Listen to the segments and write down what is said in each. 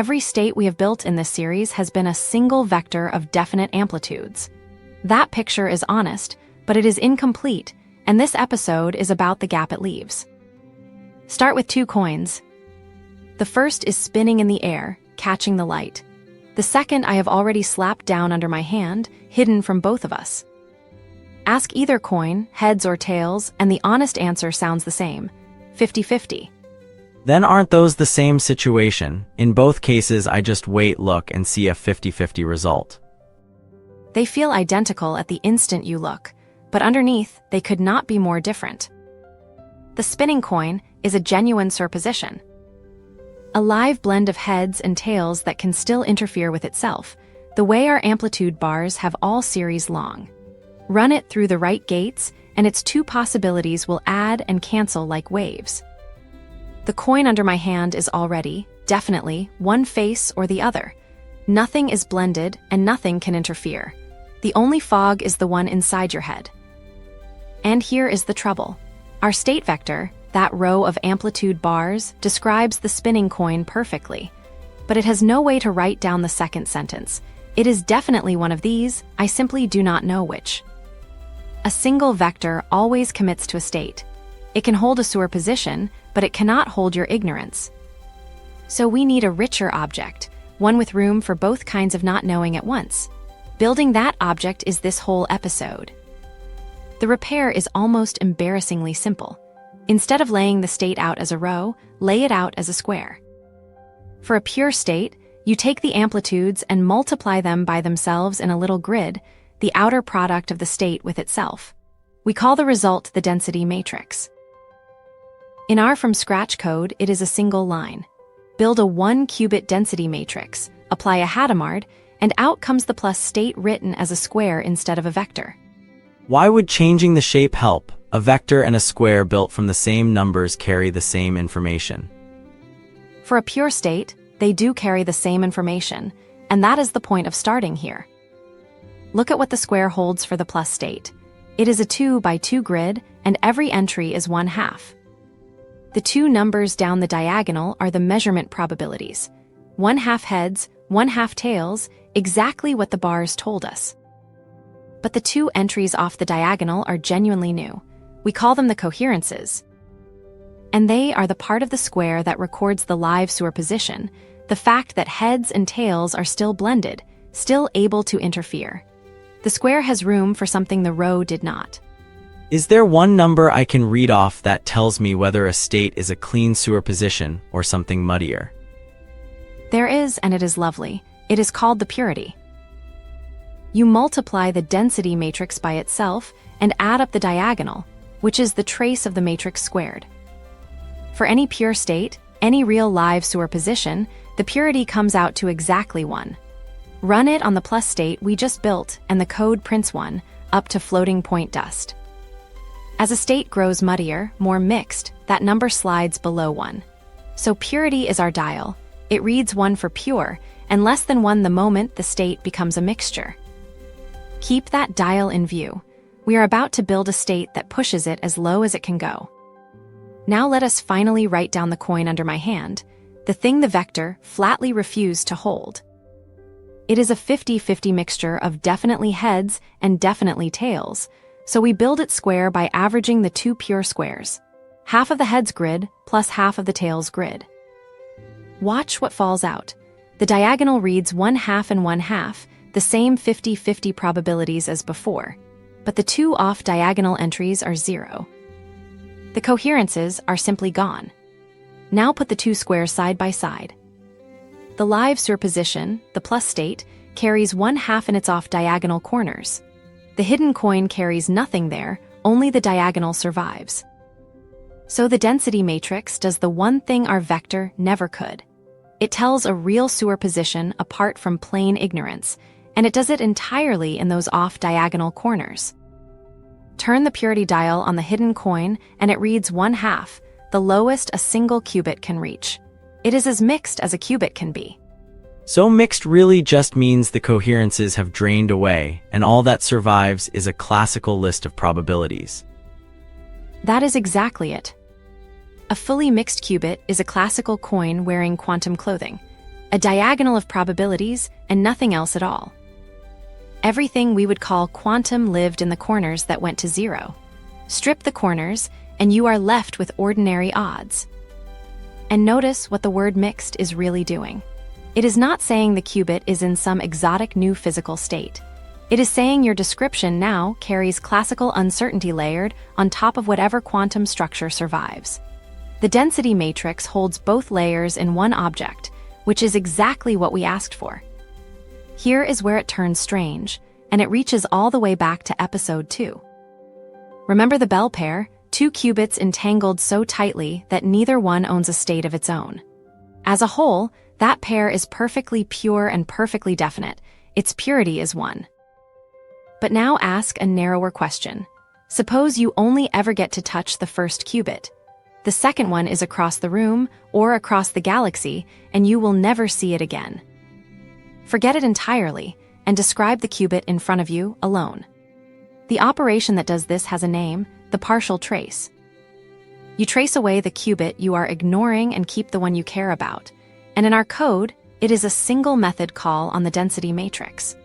every state we have built in this series has been a single vector of definite amplitudes. That picture is honest, but it is incomplete, and this episode is about the gap it leaves. Start with 2 coins. The first is spinning in the air, catching the light. The second I have already slapped down under my hand, hidden from both of us. Ask either coin, heads or tails, and the honest answer sounds the same, 50-50. Then aren't those the same situation? In both cases, I just wait, look, and see a 50-50 result. They feel identical at the instant you look, but underneath, they could not be more different. The spinning coin is a genuine superposition. A live blend of heads and tails that can still interfere with itself, the way our amplitude bars have all series long. Run it through the right gates, and its 2 possibilities will add and cancel like waves. The coin under my hand is already, definitely, one face or the other. Nothing is blended and nothing can interfere. The only fog is the one inside your head. And here is the trouble. Our state vector, that row of amplitude bars, describes the spinning coin perfectly. But it has no way to write down the second sentence. It is definitely one of these, I simply do not know which. A single vector always commits to a state. It can hold a superposition, but it cannot hold your ignorance. So we need a richer object, one with room for both kinds of not knowing at once. Building that object is this whole episode. The repair is almost embarrassingly simple. Instead of laying the state out as a row, lay it out as a square. For a pure state, you take the amplitudes and multiply them by themselves in a little grid, the outer product of the state with itself. We call the result the density matrix. In our from-scratch code, it is a single line. Build a 1-qubit density matrix, apply a Hadamard, and out comes the plus state written as a square instead of a vector. Why would changing the shape help? A vector and a square built from the same numbers carry the same information. For a pure state, they do carry the same information, and that is the point of starting here. Look at what the square holds for the plus state. It is a 2 by 2 grid, and every entry is 1/2. The 2 numbers down the diagonal are the measurement probabilities. 1/2 heads, 1/2 tails, exactly what the bars told us. But the 2 entries off the diagonal are genuinely new. We call them the coherences. And they are the part of the square that records the live superposition, the fact that heads and tails are still blended, still able to interfere. The square has room for something the row did not. Is there one number I can read off that tells me whether a state is a clean superposition or something muddier? There is, and it is lovely. It is called the purity. You multiply the density matrix by itself and add up the diagonal, which is the trace of the matrix squared. For any pure state, any real live superposition, the purity comes out to exactly 1. Run it on the plus state we just built, and the code prints 1, up to floating point dust. As a state grows muddier, more mixed, that number slides below 1. So purity is our dial. It reads 1 for pure, and less than 1 the moment the state becomes a mixture. Keep that dial in view. We are about to build a state that pushes it as low as it can go. Now let us finally write down the coin under my hand, the thing the vector flatly refused to hold. It is a 50-50 mixture of definitely heads and definitely tails, so we build it square by averaging the 2 pure squares, half of the heads grid plus half of the tails grid. Watch what falls out. The diagonal reads 1/2 and 1/2, the same 50-50 probabilities as before, but the 2 off diagonal entries are 0. The coherences are simply gone. Now put the 2 squares side by side. The live superposition, the plus state, carries 1/2 in its off diagonal corners. The hidden coin carries nothing there, only the diagonal survives. So the density matrix does the one thing our vector never could. It tells a real superposition apart from plain ignorance, and it does it entirely in those off diagonal corners. Turn the purity dial on the hidden coin and it reads 1/2, the lowest a single qubit can reach. It is as mixed as a qubit can be. So mixed really just means the coherences have drained away, and all that survives is a classical list of probabilities. That is exactly it. A fully mixed qubit is a classical coin wearing quantum clothing. a diagonal of probabilities and nothing else at all. Everything we would call quantum lived in the corners that went to zero. Strip the corners, and you are left with ordinary odds. And notice what the word mixed is really doing. It is not saying the qubit is in some exotic new physical state. It is saying your description now carries classical uncertainty layered on top of whatever quantum structure survives. The density matrix holds both layers in one object, which is exactly what we asked for. Here is where it turns strange, and it reaches all the way back to episode 2. Remember the Bell pair, two qubits entangled so tightly that neither one owns a state of its own. As a whole, that pair is perfectly pure and perfectly definite. Its purity is 1. But now ask a narrower question. Suppose you only ever get to touch the first qubit. The second one is across the room or across the galaxy, and you will never see it again. Forget it entirely and describe the qubit in front of you alone. The operation that does this has a name, the partial trace. You trace away the qubit you are ignoring and keep the one you care about. And in our code, it is a single method call on the density matrix.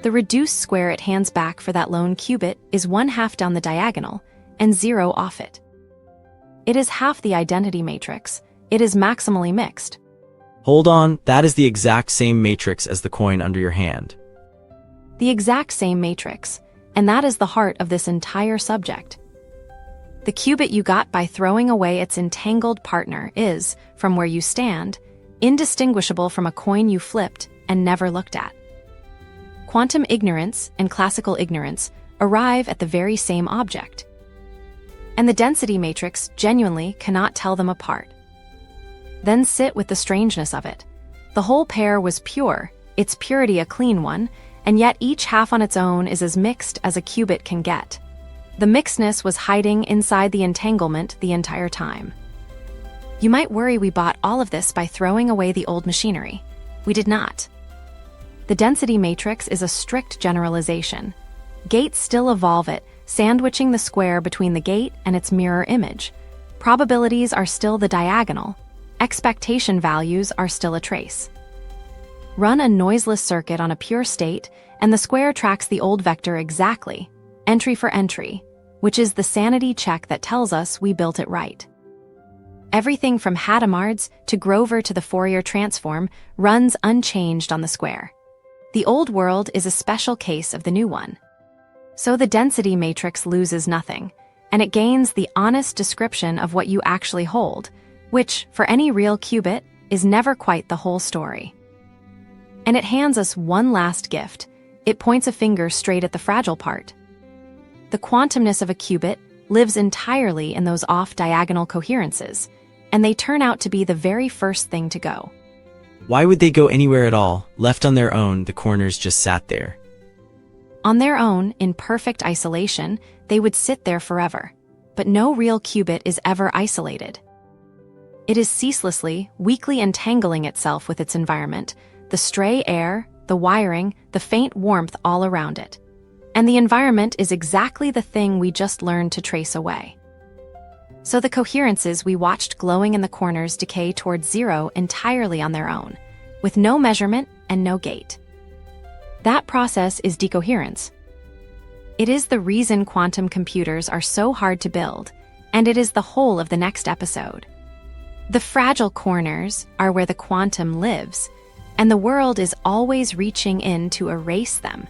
The reduced square it hands back for that lone qubit is 1/2 down the diagonal and 0 off it. It is half the identity matrix. It is maximally mixed. Hold on, that is the exact same matrix as the coin under your hand. The exact same matrix, and that is the heart of this entire subject. The qubit you got by throwing away its entangled partner is, from where you stand, indistinguishable from a coin you flipped and never looked at. Quantum ignorance and classical ignorance arrive at the very same object. And the density matrix genuinely cannot tell them apart. Then sit with the strangeness of it. The whole pair was pure, its purity a clean one, and yet each half on its own is as mixed as a qubit can get. The mixedness was hiding inside the entanglement the entire time. You might worry we bought all of this by throwing away the old machinery. We did not. The density matrix is a strict generalization. Gates still evolve it, sandwiching the square between the gate and its mirror image. Probabilities are still the diagonal. Expectation values are still a trace. Run a noiseless circuit on a pure state, and the square tracks the old vector exactly, entry for entry, which is the sanity check that tells us we built it right. Everything from Hadamard's to Grover to the Fourier transform runs unchanged on the square. The old world is a special case of the new one. So the density matrix loses nothing, and it gains the honest description of what you actually hold, which, for any real qubit, is never quite the whole story. And it hands us one last gift. It points a finger straight at the fragile part. The quantumness of a qubit lives entirely in those off-diagonal coherences, and they turn out to be the very first thing to go. Why would they go anywhere at all? Left on their own, the corners just sat there. On their own, in perfect isolation, they would sit there forever. But no real qubit is ever isolated. It is ceaselessly, weakly entangling itself with its environment, the stray air, the wiring, the faint warmth all around it. And the environment is exactly the thing we just learned to trace away. So the coherences we watched glowing in the corners decay towards zero entirely on their own, with no measurement and no gate. That process is decoherence. It is the reason quantum computers are so hard to build, and it is the whole of the next episode. The fragile corners are where the quantum lives, and the world is always reaching in to erase them.